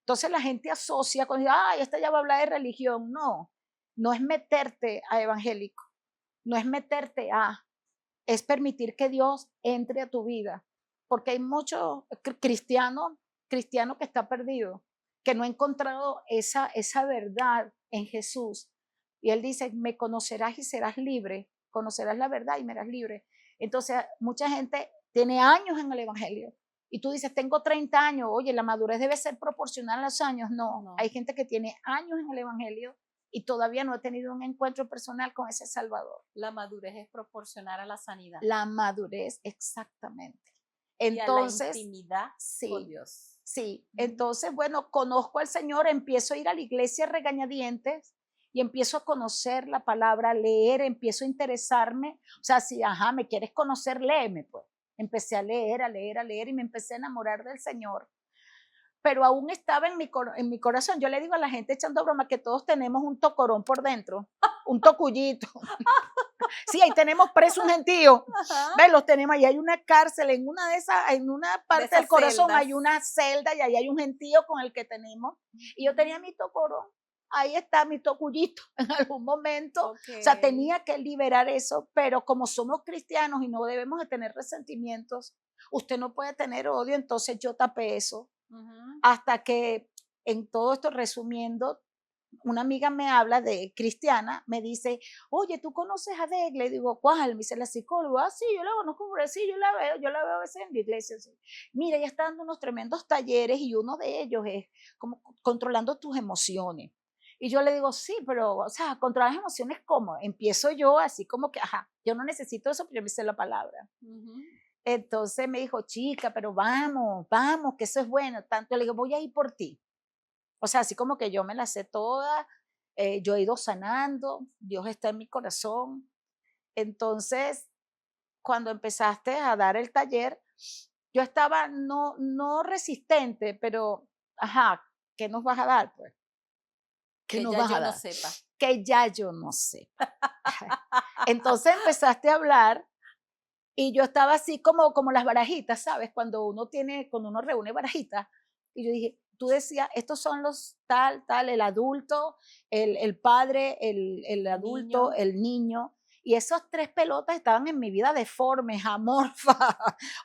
Entonces la gente asocia con, ay, esta ya va a hablar de religión. No, no es meterte a evangélico, no es meterte es permitir que Dios entre a tu vida. Porque hay muchos cristianos que está perdido, que no ha encontrado esa verdad en Jesús. Y Él dice, me conocerás y serás libre, conocerás la verdad y me serás libre. Entonces, mucha gente tiene años en el Evangelio. Y tú dices, tengo 30 años, oye, la madurez debe ser proporcional a los años. No, hay gente que tiene años en el Evangelio y todavía no ha tenido un encuentro personal con ese Salvador. La madurez es proporcional a la sanidad. La madurez, exactamente. Entonces, y a la intimidad sí, con Dios. Sí, entonces, bueno, conozco al Señor, empiezo a ir a la iglesia regañadientes y empiezo a conocer la palabra, a leer, empiezo a interesarme. O sea, si, me quieres conocer, léeme, pues. Empecé a leer y me empecé a enamorar del Señor. Pero aún estaba en mi corazón. Yo le digo a la gente echando broma que todos tenemos un tocorón por dentro, un tocullito. Sí, ahí tenemos preso un gentío. ¿Ves? Los tenemos ahí. Hay una cárcel en una en una parte del corazón celdas. Hay una celda y ahí hay un gentío con el que tenemos. Y yo tenía mi tocorón. Ahí está mi tocullito en algún momento. Okay. O sea, tenía que liberar eso, pero como somos cristianos y no debemos de tener resentimientos, usted no puede tener odio, entonces yo tapé eso. Hasta que en todo esto, resumiendo, una amiga me habla de cristiana, me dice, oye, ¿tú conoces a Degle? Le digo, ¿cuál? Me dice, la psicóloga. Sí, yo la conozco, sí, yo la veo a veces en la iglesia. Sí. Mira, ella está dando unos tremendos talleres y uno de ellos es como controlando tus emociones. Y yo le digo, sí, pero, o sea, controlar las emociones, ¿cómo? Empiezo yo así como que, yo no necesito eso, pero yo me sé la palabra. Entonces me dijo, chica, pero vamos, que eso es bueno. Tanto le digo, voy a ir por ti. O sea, así como que yo me la sé toda, yo he ido sanando, Dios está en mi corazón. Entonces, cuando empezaste a dar el taller, yo estaba no resistente, pero, ¿qué nos vas a dar? Pues? ¿Qué nos vas a dar? No sepa. Que ya yo no sepa. Entonces empezaste a hablar y yo estaba así como las barajitas, ¿sabes? Cuando uno reúne barajitas. Y yo dije, tú decías, estos son los tal, el adulto, el padre, el adulto, el niño. Y esas 3 pelotas estaban en mi vida deformes, amorfas.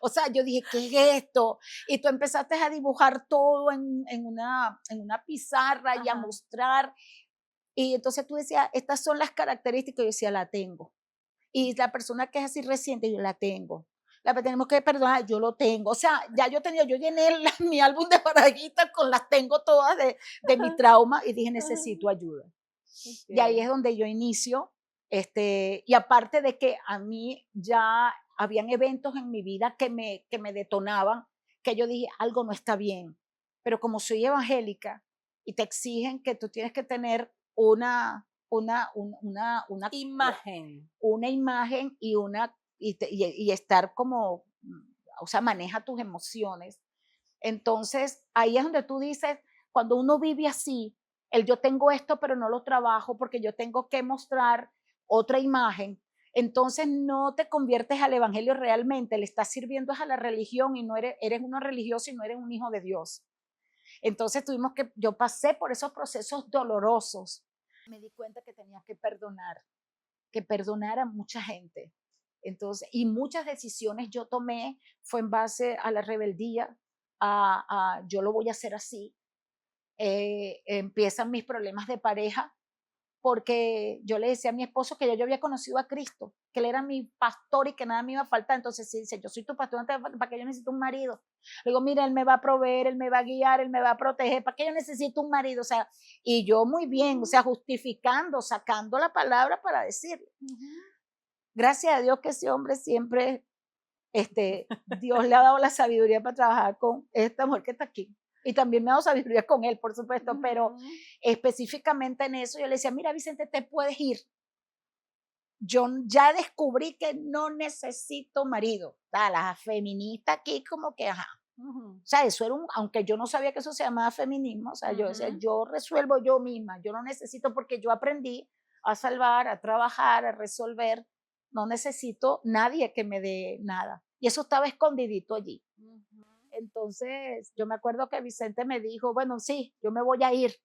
O sea, yo dije, ¿qué es esto? Y tú empezaste a dibujar todo en una pizarra y a mostrar. Y entonces tú decías, estas son las características. Yo decía, la tengo. Y la persona que es así reciente, yo la tengo. La que tenemos que perdonar, yo lo tengo. O sea, ya yo llené mi álbum de barajitas con las tengo todas de mi trauma y dije, necesito ayuda. Okay. Y ahí es donde yo inicio. Y aparte de que a mí ya habían eventos en mi vida que me detonaban, que yo dije, algo no está bien. Pero como soy evangélica y te exigen que tú tienes que tener una imagen. Una imagen y estar como, o sea, maneja tus emociones. Entonces, ahí es donde tú dices, cuando uno vive así, yo tengo esto, pero no lo trabajo porque yo tengo que mostrar otra imagen, entonces no te conviertes al evangelio realmente, le estás sirviendo a la religión y no eres uno religioso y no eres un hijo de Dios. Entonces yo pasé por esos procesos dolorosos. Me di cuenta que tenía que perdonar a mucha gente. Entonces, y muchas decisiones yo tomé fue en base a la rebeldía, yo lo voy a hacer así. Empiezan mis problemas de pareja, porque yo le decía a mi esposo que yo había conocido a Cristo, que él era mi pastor y que nada me iba a faltar. Entonces, si dice, yo soy tu pastor, ¿para qué yo necesito un marido? Le digo, mira, él me va a proveer, él me va a guiar, él me va a proteger, ¿para qué yo necesito un marido? O sea, y yo muy bien, o sea, justificando, sacando la palabra para decirle. Gracias a Dios que ese hombre siempre, Dios le ha dado la sabiduría para trabajar con esta mujer que está aquí. Y también me ha dado sabiduría con él, por supuesto, pero específicamente en eso yo le decía, mira, Vicente, te puedes ir. Yo ya descubrí que no necesito marido. La feminista aquí como que, ajá. O sea, eso era aunque yo no sabía que eso se llamaba feminismo, o sea, yo decía, yo resuelvo yo misma, yo no necesito, porque yo aprendí a salvar, a trabajar, a resolver, no necesito nadie que me dé nada. Y eso estaba escondidito allí. Entonces, yo me acuerdo que Vicente me dijo, bueno, sí, yo me voy a ir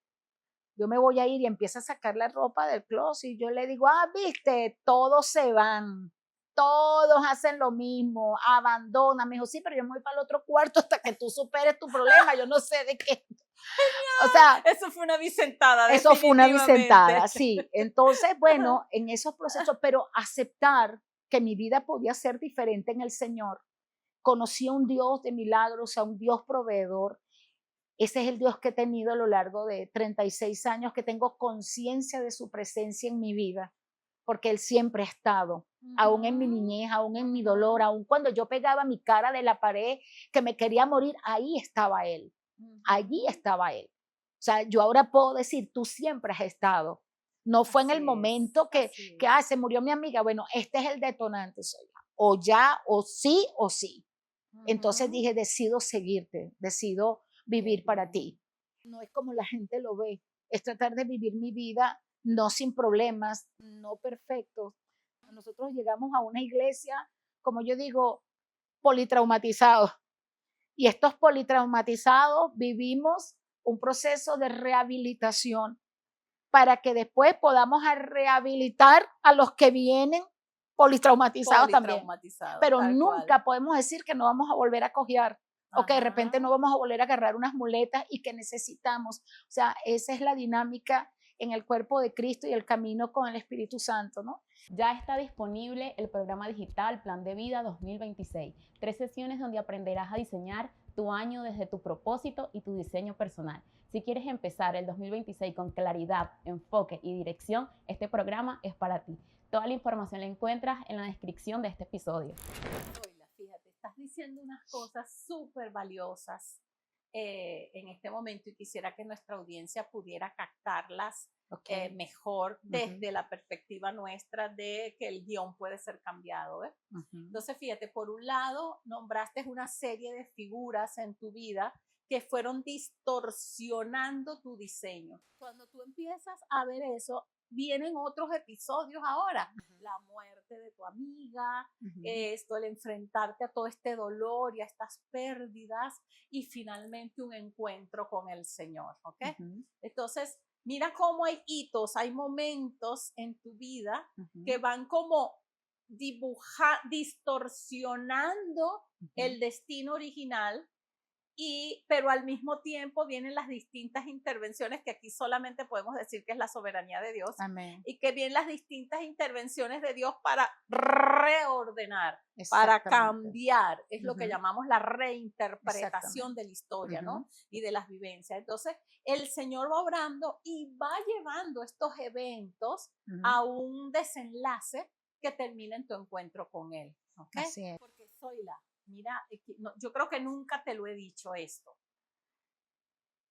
y empieza a sacar la ropa del closet y yo le digo, viste, todos se van, todos hacen lo mismo, abandona. Me dijo, sí, pero yo me voy para el otro cuarto hasta que tú superes tu problema, yo no sé de qué. Genial. O sea, eso fue una Vicentada. Eso fue una Vicentada, sí. Entonces, bueno, en esos procesos, pero aceptar que mi vida podía ser diferente en el Señor. Conocí a un Dios de milagros, a un Dios proveedor. Ese es el Dios que he tenido a lo largo de 36 años, que tengo conciencia de su presencia en mi vida, porque Él siempre ha estado, aún en mi niñez, aún en mi dolor, aún cuando yo pegaba mi cara de la pared, que me quería morir, ahí estaba Él, allí estaba Él. O sea, yo ahora puedo decir, tú siempre has estado. No fue en el momento que se murió mi amiga, bueno, este es el detonante, o ya, o sí, o sí. Entonces dije, decido seguirte, decido vivir para ti. No es como la gente lo ve, es tratar de vivir mi vida no sin problemas, no perfectos. Nosotros llegamos a una iglesia, como yo digo, politraumatizados. Y estos politraumatizados vivimos un proceso de rehabilitación para que después podamos rehabilitar a los que vienen politraumatizados también. Pero nunca podemos decir que no vamos a volver a cojear. O que de repente no vamos a volver a agarrar unas muletas y que necesitamos. O sea, esa es la dinámica en el cuerpo de Cristo y el camino con el Espíritu Santo, ¿no? Ya está disponible el programa digital Plan de Vida 2026. 3 sesiones donde aprenderás a diseñar tu año desde tu propósito y tu diseño personal. Si quieres empezar el 2026 con claridad, enfoque y dirección, este programa es para ti. Toda la información la encuentras en la descripción de este episodio. Fíjate, estás diciendo unas cosas súper valiosas en este momento y quisiera que nuestra audiencia pudiera captarlas mejor desde la perspectiva nuestra de que el guión puede ser cambiado. Entonces, fíjate, por un lado, nombraste una serie de figuras en tu vida que fueron distorsionando tu diseño. Cuando tú empiezas a ver eso, vienen otros episodios ahora, la muerte de tu amiga, el enfrentarte a todo este dolor y a estas pérdidas y finalmente un encuentro con el Señor, ¿ok? Entonces, Mira cómo hay hitos, hay momentos en tu vida que van como distorsionando el destino original, pero al mismo tiempo vienen las distintas intervenciones, que aquí solamente podemos decir que es la soberanía de Dios. Amén. Y que vienen las distintas intervenciones de Dios para reordenar, para cambiar. Es lo que llamamos la reinterpretación de la historia, ¿no? Y de las vivencias. Entonces, el Señor va obrando y va llevando estos eventos a un desenlace que termina en tu encuentro con Él. ¿Okay? Así es. Porque mira, yo creo que nunca te lo he dicho esto.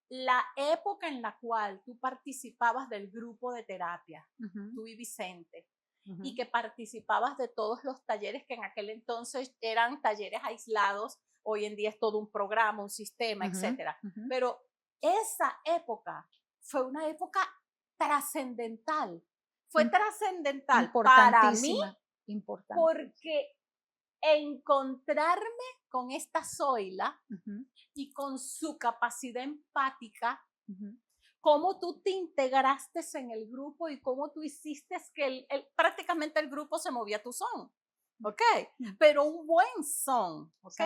La época en la cual tú participabas del grupo de terapia, tú y Vicente, y que participabas de todos los talleres que en aquel entonces eran talleres aislados, hoy en día es todo un programa, un sistema, etcétera. Pero esa época fue una época trascendental. Fue trascendental para mí, porque encontrarme con esta Zoila y con su capacidad empática, cómo tú te integraste en el grupo y cómo tú hiciste que prácticamente el grupo se movía a tu son. ¿Ok? Pero un buen son, ¿ok?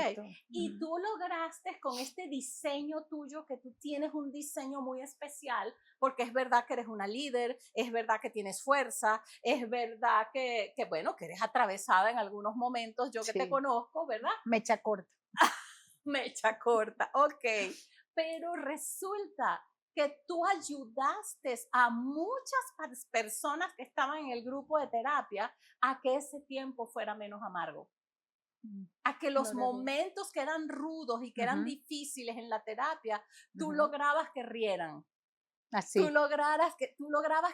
Y tú lograste con este diseño tuyo, que tú tienes un diseño muy especial, porque es verdad que eres una líder, es verdad que tienes fuerza, es verdad que bueno, que eres atravesada en algunos momentos, yo que te conozco, ¿verdad? Mecha corta. Mecha corta, ok. Pero resulta que tú ayudaste a muchas personas que estaban en el grupo de terapia a que ese tiempo fuera menos amargo. A que los momentos que eran rudos y que eran difíciles en la terapia, tú lograbas que rieran. Así. Tú lograbas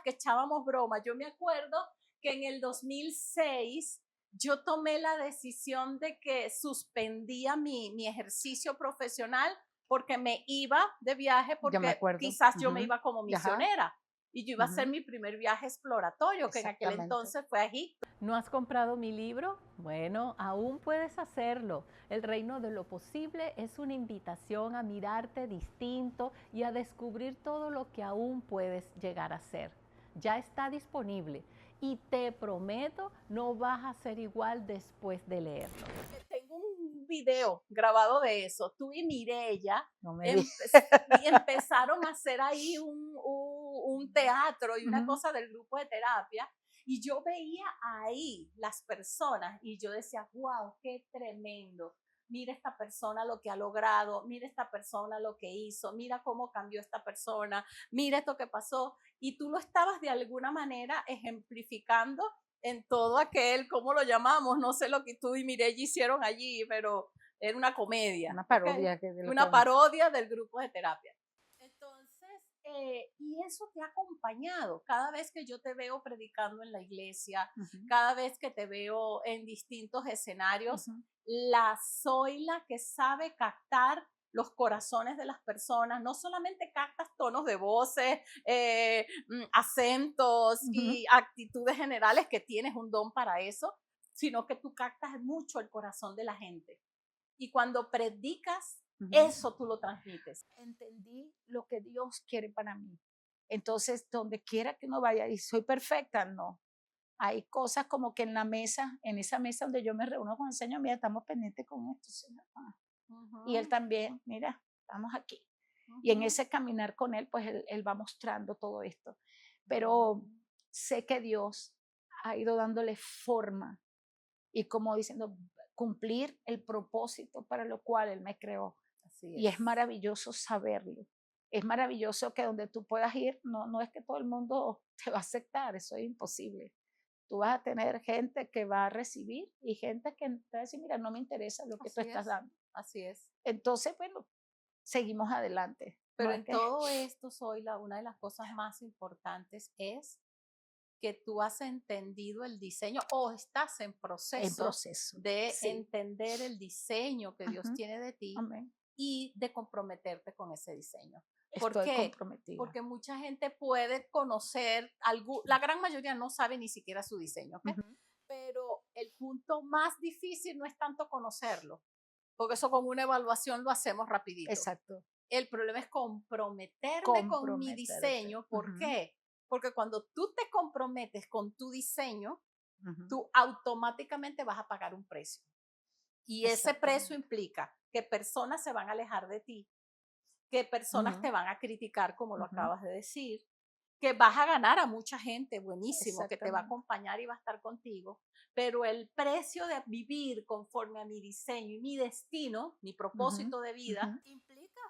que echábamos broma. Yo me acuerdo que en el 2006 yo tomé la decisión de que suspendía mi ejercicio profesional porque me iba de viaje, porque quizás yo me iba como misionera y yo iba a hacer mi primer viaje exploratorio, que en aquel entonces fue a Egipto. ¿No has comprado mi libro? Bueno, aún puedes hacerlo. El reino de lo posible es una invitación a mirarte distinto y a descubrir todo lo que aún puedes llegar a ser. Ya está disponible y te prometo no vas a ser igual después de leerlo. Tengo un video grabado de eso. Tú y Mireya empezaron a hacer ahí un teatro y una cosa del grupo de terapia. Y yo veía ahí las personas y yo decía, wow, qué tremendo. Mira esta persona lo que ha logrado, mira esta persona lo que hizo, mira cómo cambió esta persona, mira esto que pasó. Y tú lo estabas de alguna manera ejemplificando en todo aquel, ¿cómo lo llamamos? No sé lo que tú y Mireya hicieron allí, pero era una comedia. Una parodia. ¿Okay? Una parodia del grupo de terapia. Entonces, y eso te ha acompañado cada vez que yo te veo predicando en la iglesia, cada vez que te veo en distintos escenarios, la Zoila que sabe captar los corazones de las personas, no solamente captas tonos de voces, acentos y actitudes generales, que tienes un don para eso, sino que tú captas mucho el corazón de la gente. Y cuando predicas, eso tú lo transmites. Entendí lo que Dios quiere para mí. Entonces, donde quiera que uno vaya, y soy perfecta, no. Hay cosas como que en esa mesa donde yo me reúno con el Señor, mira, estamos pendientes con esto, Señor. Y Él también, mira, estamos aquí. Y en ese caminar con Él, pues él va mostrando todo esto. Pero sé que Dios ha ido dándole forma y como diciendo, cumplir el propósito para lo cual Él me creó. Y es maravilloso saberlo. Es maravilloso que donde tú puedas ir, no es que todo el mundo te va a aceptar, eso es imposible. Tú vas a tener gente que va a recibir y gente que te va a decir, mira, no me interesa lo que tú estás dando. Así es. Entonces, bueno, seguimos adelante. Pero en todo esto, Zoila, una de las cosas más importantes es que tú has entendido el diseño o estás en proceso de entender el diseño que Dios tiene de ti. Amén. Y de comprometerte con ese diseño. Estoy comprometida. Porque mucha gente puede conocer, la gran mayoría no sabe ni siquiera su diseño, ¿okay? Pero el punto más difícil no es tanto conocerlo, porque eso con una evaluación lo hacemos rapidito. Exacto. El problema es comprometerme con mi diseño. ¿Por qué? Porque cuando tú te comprometes con tu diseño, tú automáticamente vas a pagar un precio. Y ese precio implica que personas se van a alejar de ti, que personas te van a criticar, como lo acabas de decir, que vas a ganar a mucha gente, buenísimo, que te va a acompañar y va a estar contigo, pero el precio de vivir conforme a mi diseño y mi destino, mi propósito de vida, implica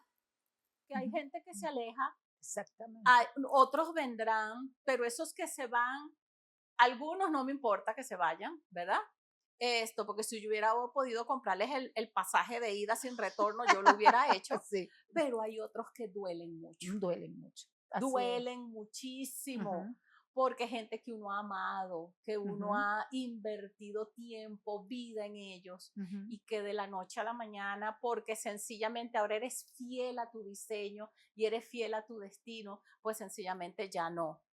que hay gente que se aleja. Exactamente. Otros vendrán, pero esos que se van, algunos no me importa que se vayan, ¿verdad? Porque si yo hubiera podido comprarles el pasaje de ida sin retorno, yo lo hubiera hecho. Sí. Pero hay otros que duelen mucho. Duelen mucho. Duelen muchísimo. Porque gente que uno ha amado, que uno ha invertido tiempo, vida en ellos, y que de la noche a la mañana, porque sencillamente ahora eres fiel a tu diseño y eres fiel a tu destino, pues sencillamente ya no.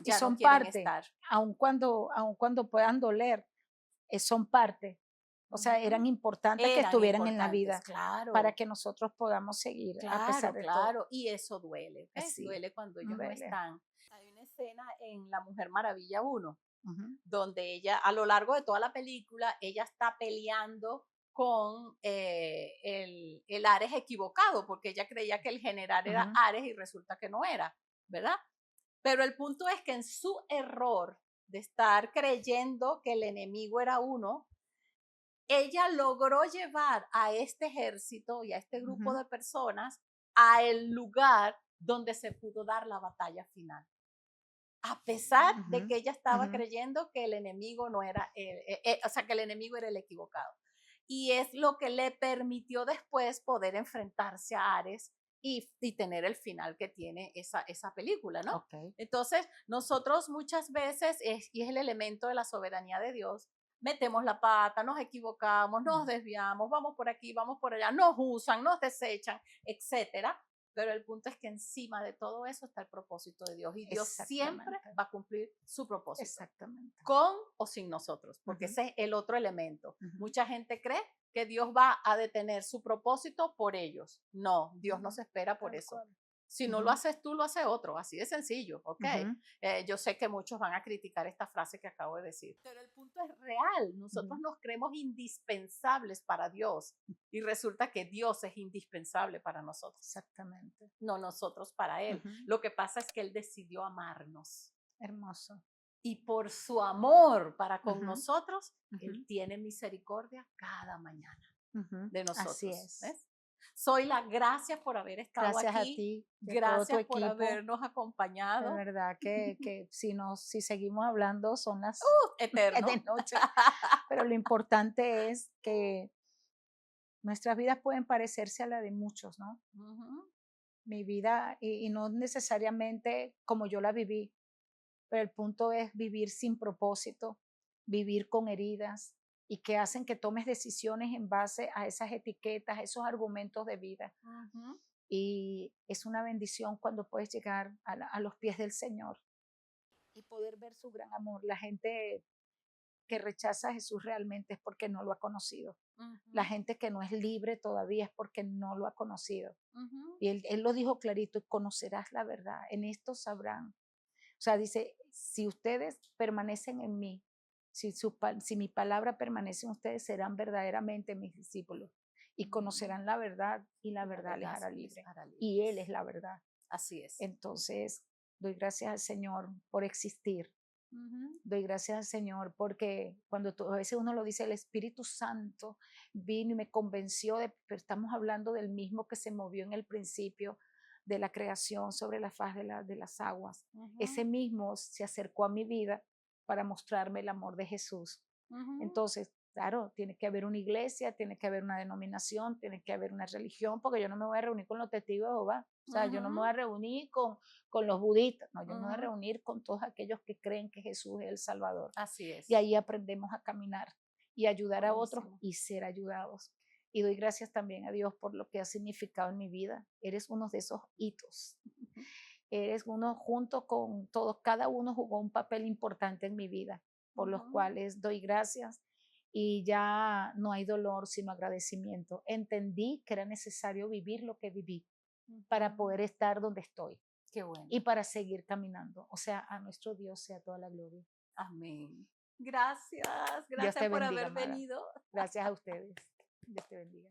Ya y son no quieren parte, estar. aun cuando puedan doler, son parte. O sea, eran importantes que estuvieran en la vida, claro, para que nosotros podamos seguir a pesar de todo. y eso duele, Sí, duele cuando ellos no duele. están. Hay una escena en La Mujer Maravilla 1, donde ella, a lo largo de toda la película, ella está peleando con el Ares equivocado, porque ella creía que el general era Ares y resulta que no era, ¿verdad? Pero el punto es que en su error de estar creyendo que el enemigo era uno, ella logró llevar a este ejército y a este grupo de personas a el lugar donde se pudo dar la batalla final. A pesar de que ella estaba creyendo que el enemigo no era, o sea, que el enemigo era el equivocado. Y es lo que le permitió después poder enfrentarse a Ares y tener el final que tiene esa película, ¿no? Okay. Entonces, nosotros muchas veces, y es el elemento de la soberanía de Dios, metemos la pata, nos equivocamos, nos desviamos, vamos por aquí, vamos por allá, nos usan, nos desechan, etcétera. Pero el punto es que encima de todo eso está el propósito de Dios. Y Dios siempre va a cumplir su propósito. Exactamente. Con o sin nosotros, porque ese es el otro elemento. Mucha gente cree que Dios va a detener su propósito por ellos. No, Dios no se espera por eso. Si no lo haces tú, lo hace otro, así de sencillo, ¿ok? Yo sé que muchos van a criticar esta frase que acabo de decir, pero el punto es real. Nosotros nos creemos indispensables para Dios y resulta que Dios es indispensable para nosotros. Exactamente. No nosotros para Él. Lo que pasa es que Él decidió amarnos. Hermoso. Y por su amor para con nosotros, Él tiene misericordia cada mañana de nosotros. Así es. ¿Ves? Soy la gracias por haber estado gracias aquí. A ti, gracias por habernos acompañado. De verdad que si seguimos hablando son las eterno. de noche. Pero lo importante es que nuestras vidas pueden parecerse a la de muchos, ¿no? Mi vida, y no necesariamente como yo la viví, pero el punto es vivir sin propósito, vivir con heridas, y que hacen que tomes decisiones en base a esas etiquetas, esos argumentos de vida. Y es una bendición cuando puedes llegar a los pies del Señor y poder ver su gran amor. La gente que rechaza a Jesús realmente es porque no lo ha conocido. La gente que no es libre todavía es porque no lo ha conocido. Y él lo dijo clarito: conocerás la verdad, en esto sabrán. O sea, dice, si ustedes permanecen en mí, si mi palabra permanece en ustedes, serán verdaderamente mis discípulos y conocerán la verdad, y la verdad les hará libre. Y Él es la verdad. Así es. Entonces, doy gracias al Señor por existir. Doy gracias al Señor porque cuando a veces uno lo dice, el Espíritu Santo vino y me convenció pero estamos hablando del mismo que se movió en el principio de la creación sobre la faz de las aguas. Ese mismo se acercó a mi vida para mostrarme el amor de Jesús. Entonces, claro, tiene que haber una iglesia, tiene que haber una denominación, tiene que haber una religión, porque yo no me voy a reunir con los testigos de Jehová. O sea, yo no me voy a reunir con los budistas, no, yo me voy a reunir con todos aquellos que creen que Jesús es el Salvador. Así es. Y ahí aprendemos a caminar y ayudar a otros y ser ayudados. Y doy gracias también a Dios por lo que ha significado en mi vida. Eres uno de esos hitos. Eres uno junto con todos, cada uno jugó un papel importante en mi vida, por los cuales doy gracias, y ya no hay dolor sino agradecimiento. Entendí que era necesario vivir lo que viví para poder estar donde estoy. Qué bueno. Y para seguir caminando. O sea, a nuestro Dios sea toda la gloria. Amén. Gracias, Dios gracias te por bendiga, haber amada. venido. Gracias a ustedes. Dios te bendiga.